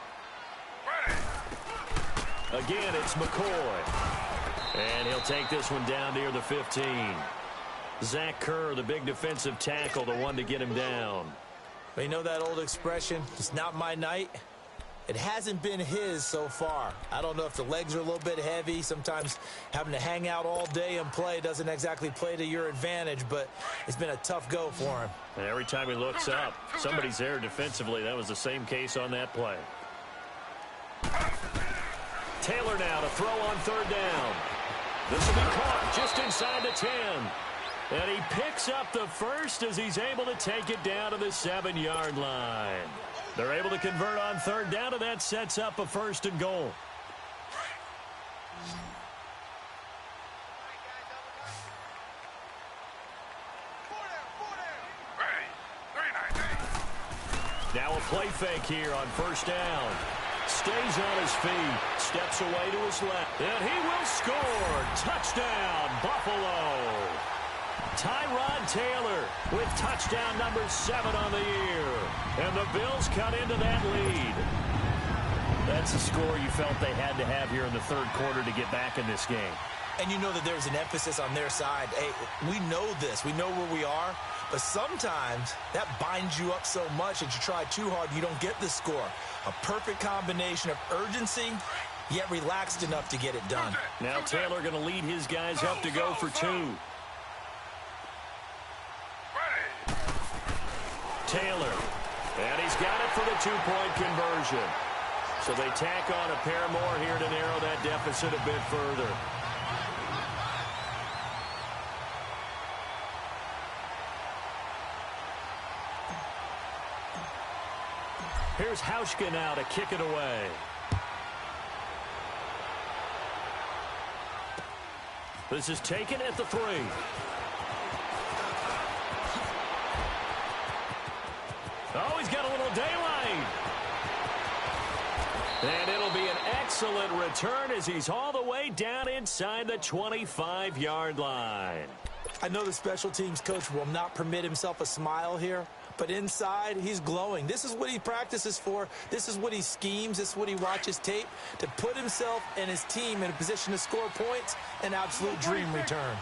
Again, it's McCoy. And he'll take this one down near the 15. Zach Kerr, the big defensive tackle, the one to get him down. But you know that old expression, it's not my night? It hasn't been his so far. I don't know if the legs are a little bit heavy. Sometimes having to hang out all day and play doesn't exactly play to your advantage, but it's been a tough go for him. And every time he looks up, somebody's there defensively. That was the same case on that play. Taylor now to throw on 3rd down. This will be caught just inside the 10. And he picks up the first as he's able to take it down to the 7-yard line. They're able to convert on 3rd down, and that sets up a 1st and goal. Now a play fake here on 1st down. Stays on his feet, steps away to his left, and he will score. Touchdown, Buffalo. Tyrod Taylor with touchdown number 7 on the year. And the Bills cut into that lead. That's a score you felt they had to have here in the 3rd quarter to get back in this game. And you know that there's an emphasis on their side. Hey, we know this. We know where we are. But sometimes that binds you up so much that you try too hard, you don't get the score. A perfect combination of urgency, yet relaxed enough to get it done. Now Taylor going to lead his guys up to go for 2. Taylor, and he's got it for the 2-point conversion. So they tack on a pair more here to narrow that deficit a bit further. Here's Hauschka now to kick it away. This is taken at the 3. Oh, he's got a little daylight. And it'll be an excellent return as he's all the way down inside the 25-yard line. I know the special teams coach will not permit himself a smile here, but inside, he's glowing. This is what he practices for. This is what he schemes. This is what he watches tape to put himself and his team in a position to score points. An absolute dream return.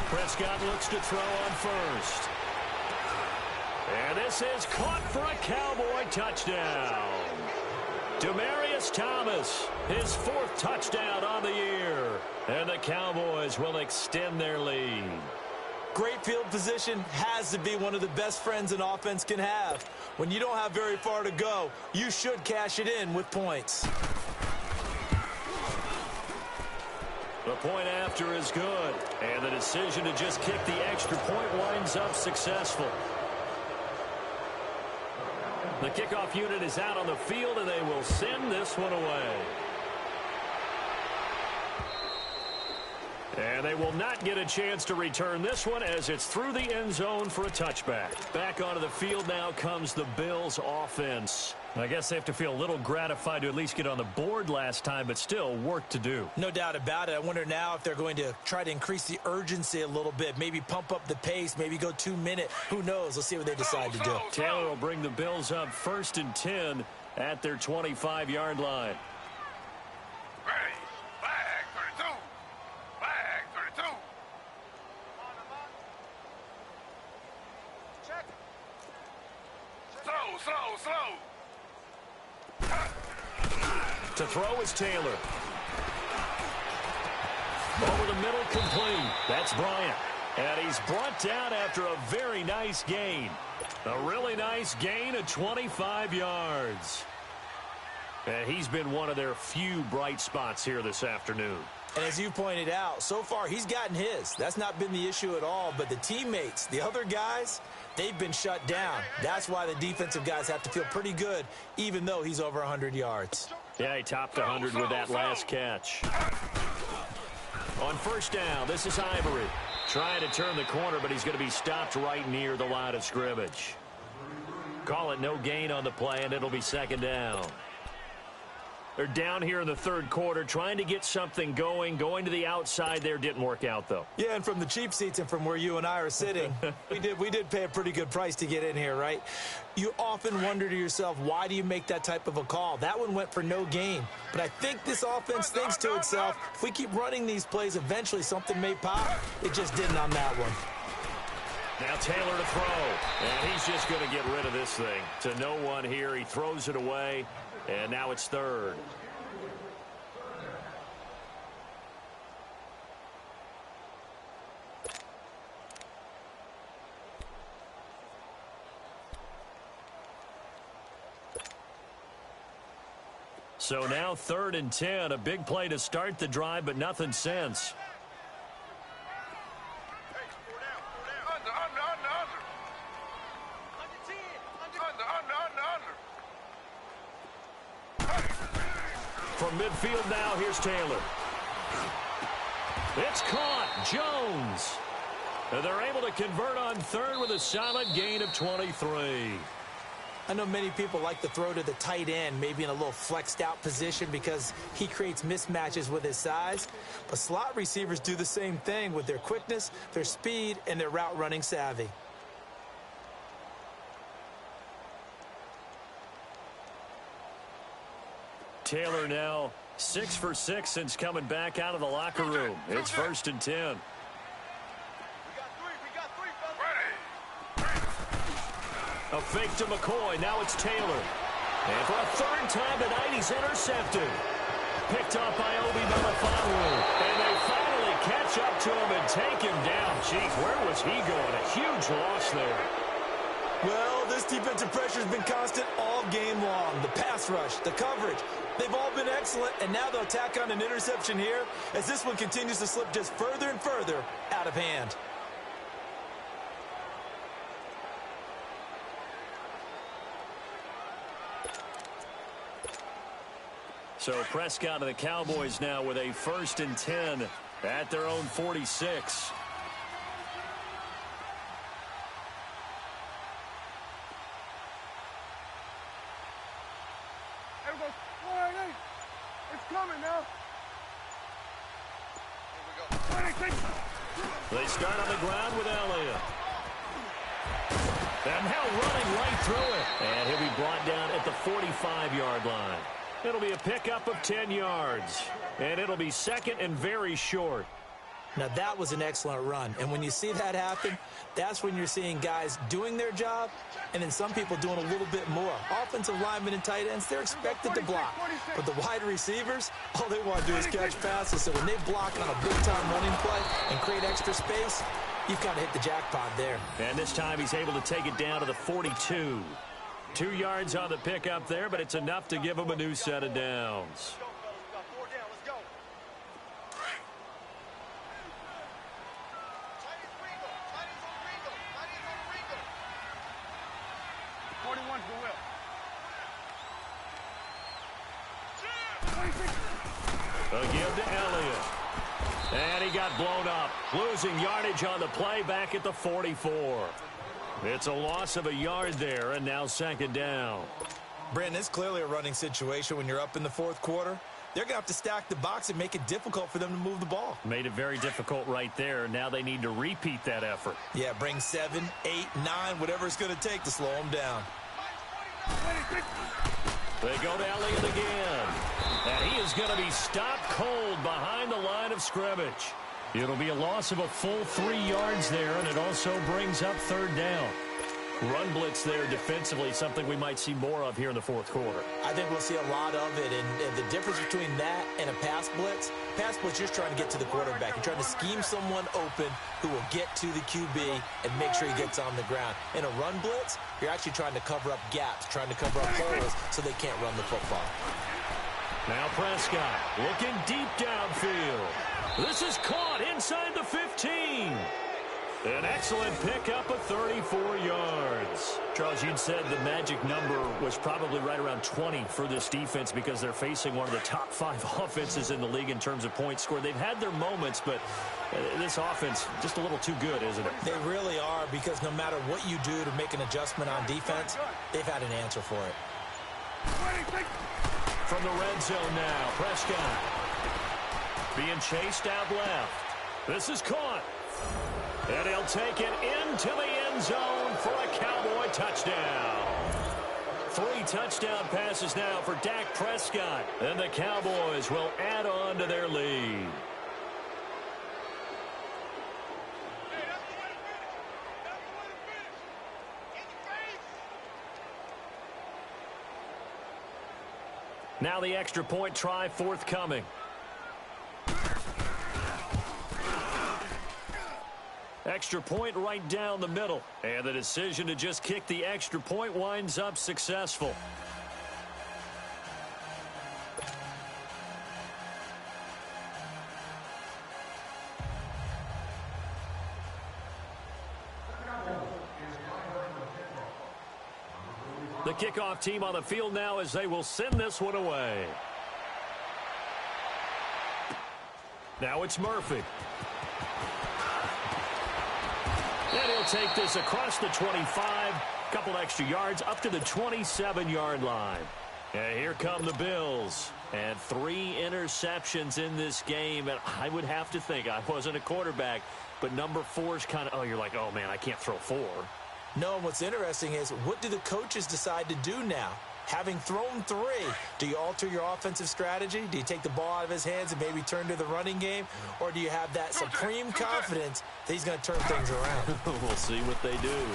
Prescott looks to throw on first. And this is caught for a Cowboy touchdown. Demaryius Thomas, his 4th touchdown on the year. And the Cowboys will extend their lead. Great field position has to be one of the best friends an offense can have. When you don't have very far to go, you should cash it in with points. The point after is good. And the decision to just kick the extra point winds up successful. The kickoff unit is out on the field, and they will send this one away. And they will not get a chance to return this one as it's through the end zone for a touchback. Back onto the field now comes the Bills offense. I guess they have to feel a little gratified to at least get on the board last time, but still work to do. No doubt about it. I wonder now if they're going to try to increase the urgency a little bit, maybe pump up the pace, maybe go 2-minute. Who knows? Let's see what they decide to do. Taylor will bring the Bills up 1st and 10 at their 25-yard line. Ready. Flag 32. Flag 32. Check. Slow. To throw is Taylor. Over the middle, complete. That's Bryant. And he's brought down after a very nice gain. A really nice gain of 25 yards. And he's been one of their few bright spots here this afternoon. And as you pointed out, so far he's gotten his. That's not been the issue at all. But the teammates, the other guys, they've been shut down. That's why the defensive guys have to feel pretty good, even though he's over 100 yards. Yeah, he topped 100 with that last catch. On 1st down, this is Ivory. Trying to turn the corner, but he's going to be stopped right near the line of scrimmage. Call it no gain on the play, and it'll be 2nd down. They're down here in the 3rd quarter, trying to get something going to the outside there. Didn't work out, though. Yeah, and from the cheap seats and from where you and I are sitting, we did pay a pretty good price to get in here, right? You often wonder to yourself, why do you make that type of a call? That one went for no gain. But I think this offense thinks to itself, if we keep running these plays, eventually something may pop. It just didn't on that one. Now Taylor to throw. And he's just going to get rid of this thing. To no one here. He throws it away. And now it's 3rd. So now 3rd and 10. A big play to start the drive, but nothing since. From midfield now, here's Taylor. It's caught. Jones. And they're able to convert on 3rd with a solid gain of 23. I know many people like to throw to the tight end, maybe in a little flexed out position because he creates mismatches with his size. But slot receivers do the same thing with their quickness, their speed, and their route running savvy. Taylor now 6 for 6 since coming back out of the locker room. It's 1st and 10. We got three, fellas. A fake to McCoy. Now it's Taylor. And for a 3rd time tonight, he's intercepted. Picked up by Obi Melifonwu. And they finally catch up to him and take him down. Jeez, where was he going? A huge loss there. Well, this defensive pressure has been constant all game long. The pass rush, the coverage, they've all been excellent, and now they'll tack on an interception here as this one continues to slip just further and further out of hand. So Prescott and the Cowboys now with a 1st and 10 at their own 46. It's coming now. They start on the ground with Elliott. And now running right through it. And he'll be brought down at the 45-yard line. It'll be a pickup of 10 yards. And it'll be 2nd and very short. Now, that was an excellent run. And when you see that happen, that's when you're seeing guys doing their job and then some people doing a little bit more. Offensive linemen and tight ends, they're expected to block. But the wide receivers, all they want to do is catch passes. So when they block on a big-time running play and create extra space, you've got to hit the jackpot there. And this time he's able to take it down to the 42. 2 yards on the pickup there, but it's enough to give him a new set of downs. 41's the will. A give to Elliott. And he got blown up. Losing yardage on the play back at the 44. It's a loss of a yard there, and now second down. Brandon, it's clearly a running situation when you're up in the fourth quarter. They're going to have to stack the box and make it difficult for them to move the ball. Made it very difficult right there. Now they need to repeat that effort. Yeah, bring 7, 8, 9, whatever it's going to take to slow them down. They go to Elliott again. And he is going to be stopped cold behind the line of scrimmage. It'll be a loss of a full 3 yards there, and it also brings up third down. Run blitz there defensively, something we might see more of here in the fourth quarter. I think we'll see a lot of it, and the difference between that and a pass blitz, you're trying to get to the quarterback. You're trying to scheme someone open who will get to the QB and make sure he gets on the ground. In a run blitz, you're actually trying to cover up gaps, trying to cover up holes so they can't run the football. Now Prescott looking deep downfield. This is caught inside the 15. An excellent pickup of 34 yards. Charles, you'd said the magic number was probably right around 20 for this defense because they're facing one of the top 5 offenses in the league in terms of points scored. They've had their moments, but this offense just a little too good, isn't it? They really are, because no matter what you do to make an adjustment on defense, they've had an answer for it. From the red zone now, Prescott being chased out left. This is caught. And he'll take it into the end zone for a Cowboy touchdown. 3 touchdown passes now for Dak Prescott. And the Cowboys will add on to their lead. Now the extra point try forthcoming. Extra point right down the middle. And the decision to just kick the extra point winds up successful. The kickoff team on the field now as they will send this one away. Now it's Murphy. And he'll take this across the 25, couple extra yards up to the 27-yard line. And here come the Bills. And 3 interceptions in this game. And I would have to think, I wasn't a quarterback, but number 4's kind of, you're like, oh, man, I can't throw 4. No, what's interesting is, what do the coaches decide to do now? Having thrown 3, do you alter your offensive strategy? Do you take the ball out of his hands and maybe turn to the running game? Or do you have that supreme confidence that he's going to turn things around? We'll see what they do.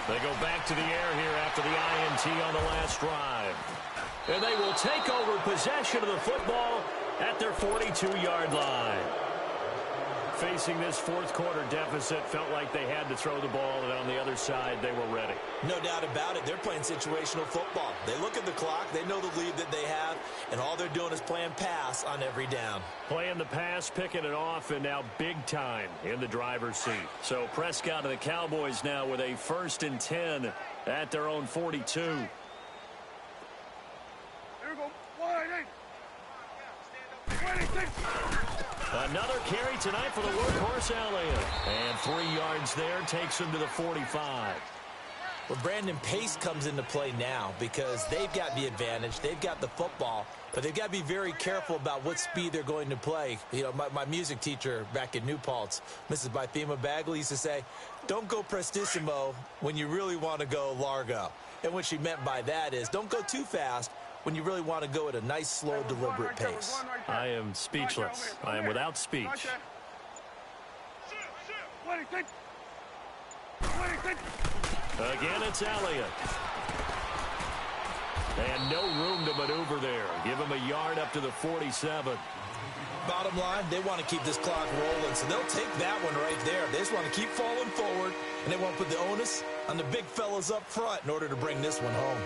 They go back to the air here after the INT on the last drive. And they will take over possession of the football at their 42-yard line. Facing this fourth quarter deficit, felt like they had to throw the ball, and on the other side, they were ready. No doubt about it. They're playing situational football. They look at the clock, they know the lead that they have, and all they're doing is playing pass on every down. Playing the pass, picking it off, and now big time in the driver's seat. So Prescott and the Cowboys now with a 1st and 10 at their own 42. Here we go. 26. Another carry tonight for the workhorse Elliott. And 3 yards there takes him to the 45. Well, Brandon, pace comes into play now because they've got the advantage. They've got the football, but they've got to be very careful about what speed they're going to play. You know, my music teacher back in New Paltz, Mrs. Bythema Bagley, used to say, don't go prestissimo when you really want to go largo. And what she meant by that is don't go too fast when you really want to go at a nice, slow, deliberate pace. I am speechless. I am without speech. 26. 26. Again, it's Elliott. And no room to maneuver there. Give him a yard up to the 47. Bottom line, they want to keep this clock rolling, so they'll take that one right there. They just want to keep falling forward, and they want to put the onus on the big fellas up front in order to bring this one home.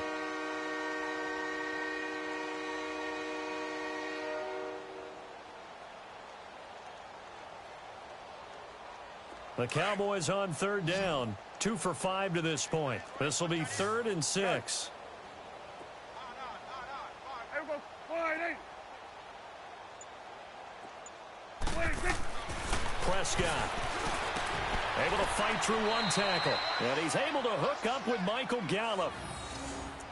The Cowboys on third down. 2 for 5 to this point. This will be 3rd and 6. Here we go. 26. Prescott able to fight through one tackle. And he's able to hook up with Michael Gallup.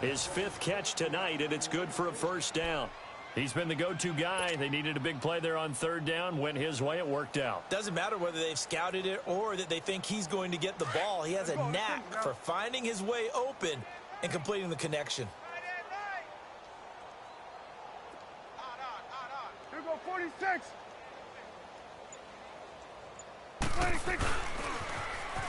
His 5th catch tonight, and it's good for a first down. He's been the go-to guy. They needed a big play there on third down. Went his way. It worked out. Doesn't matter whether they've scouted it or that they think he's going to get the ball. He has a knack for finding his way open and completing the connection. Here we go. 46. 26.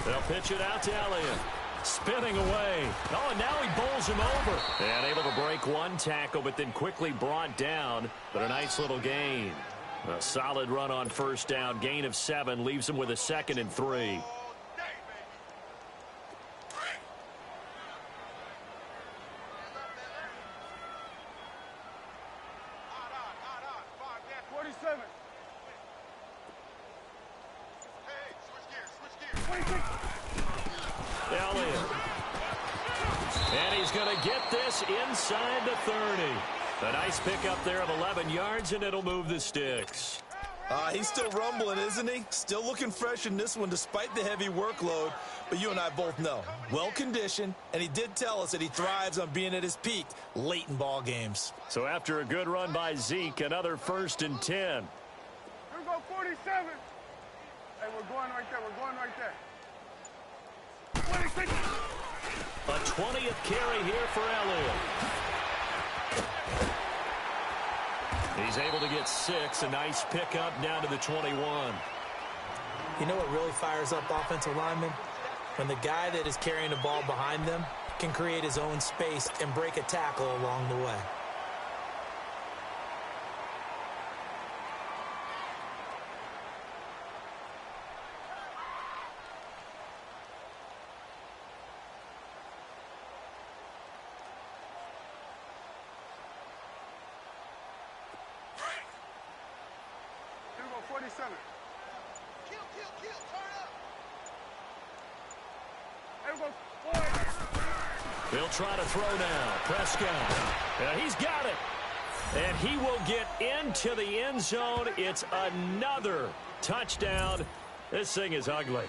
They'll pitch it out to Elliott. Spinning away. Oh, and now he bowls him over. And able to break one tackle, but then quickly brought down. But a nice little gain. A solid run on first down. Gain of 7 leaves him with a 2nd and 3. Elliott. And he's going to get this inside the 30. A nice pickup there of 11 yards, and it'll move the sticks. He's still rumbling, isn't he? Still looking fresh in this one despite the heavy workload. But you and I both know, well-conditioned, and he did tell us that he thrives on being at his peak late in ball games. So after a good run by Zeke, another 1st and 10. Here we go. 47. Hey, we're going right there. We're going right there. 26. A 20th carry here for Elliott. He's able to get 6. A nice pickup down to the 21. You know what really fires up offensive linemen? When the guy that is carrying the ball behind them can create his own space and break a tackle along the way. Here we go. 47. Here we go. 40. He'll try to throw now. Prescott. He's got it. And he will get into the end zone. It's another touchdown. This thing is ugly.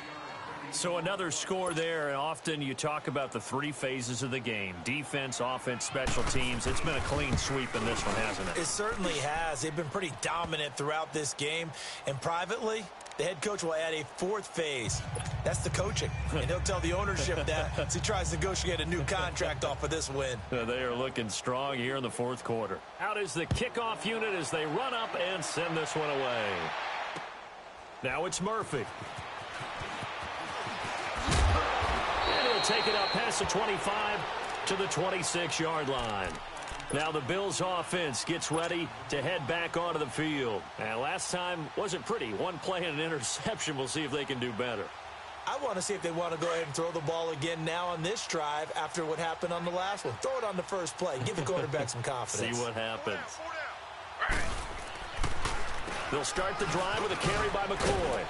So another score there. And often you talk about the 3 phases of the game. Defense, offense, special teams. It's been a clean sweep in this one, hasn't it? It certainly has. They've been pretty dominant throughout this game. And privately, the head coach will add a 4th phase. That's the coaching. And he'll tell the ownership that as he tries to negotiate a new contract off of this win. They are looking strong here in the 4th quarter. Out is the kickoff unit as they run up and send this one away. Now it's Murphy. And he'll take it up past the 25 to the 26-yard line. Now the Bills offense gets ready to head back onto the field. And last time wasn't pretty. One play and an interception. We'll see if they can do better. I want to see if they want to go ahead and throw the ball again now on this drive after what happened on the last one. Throw it on the first play. Give the quarterback some confidence. See what happens. They'll start the drive with a carry by McCoy.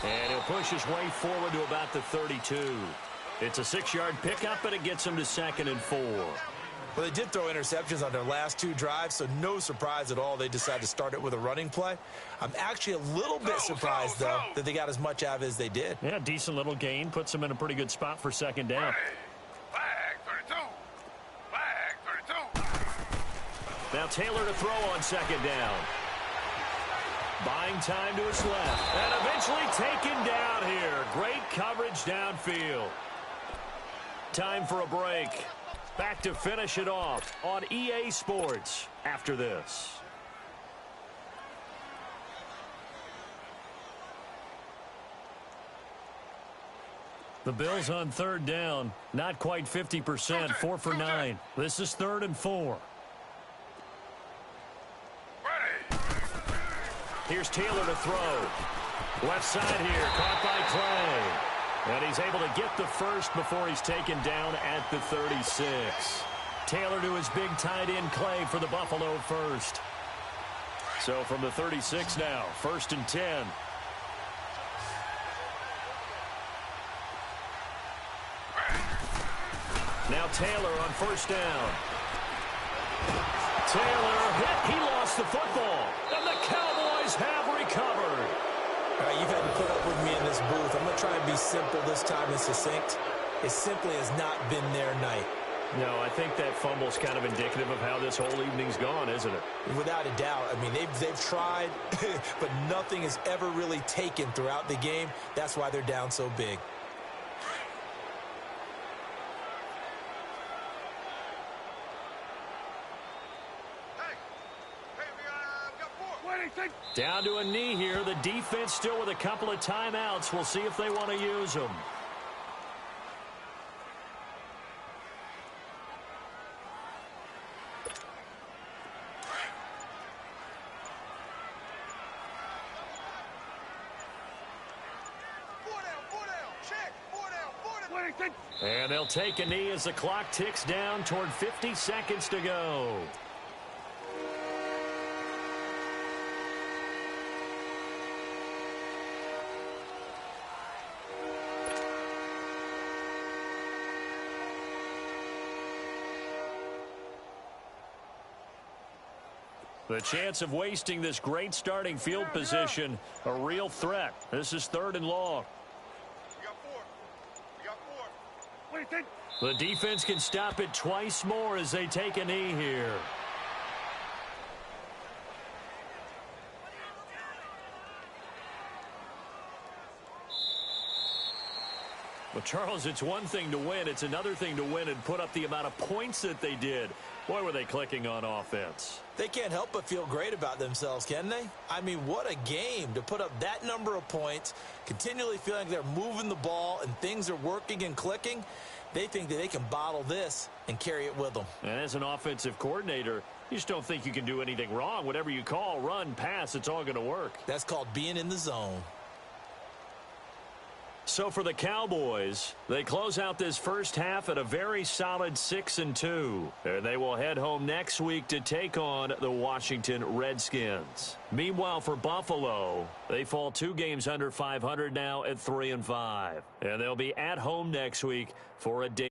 And he'll push his way forward to about the 32. It's a 6-yard pickup, and it gets him to 2nd and 4. Well, they did throw interceptions on their last 2 drives, so no surprise at all they decided to start it with a running play. I'm actually a little bit surprised, though, that they got as much out of it as they did. Yeah, decent little gain. Puts them in a pretty good spot for 2nd down. Flag 32. Flag 32. Now Taylor to throw on 2nd down. Buying time to his left. And eventually taken down here. Great coverage downfield. Time for a break. Back to finish it off on EA Sports after this. The Bills on third down. Not quite 50%. 4 for 9. This is 3rd and 4. Here's Taylor to throw. Left side here. Caught by Clay. And he's able to get the first before he's taken down at the 36. Taylor to his big tight end Clay for the Buffalo first. So from the 36 now, 1st and 10. Now Taylor on 1st down. Taylor hit. He lost the football. And the Cowboys have recovered. All right, you've had to put up with me in this booth. I'm going to try and be simple this time and succinct. It simply has not been their night. No, I think that fumble's kind of indicative of how this whole evening's gone, isn't it? Without a doubt. I mean, they've tried, but nothing is ever really taken throughout the game. That's why they're down so big. Down to a knee here. The defense still with a couple of timeouts. We'll see if they want to use them. And they'll take a knee as the clock ticks down toward 50 seconds to go. The chance of wasting this great starting field position, a real threat. This is 3rd and long. The defense can stop it twice more as they take a knee here. Well, Charles, it's one thing to win. It's another thing to win and put up the amount of points that they did. Boy, were they clicking on offense. They can't help but feel great about themselves, can they? I mean, what a game to put up that number of points, continually feeling like they're moving the ball and things are working and clicking. They think that they can bottle this and carry it with them. And as an offensive coordinator, you just don't think you can do anything wrong. Whatever you call, run, pass, it's all going to work. That's called being in the zone. So for the Cowboys, they close out this first half at a very solid 6-2. And they will head home next week to take on the Washington Redskins. Meanwhile, for Buffalo, they fall 2 games under 500 now at 3-5. And they'll be at home next week for a day.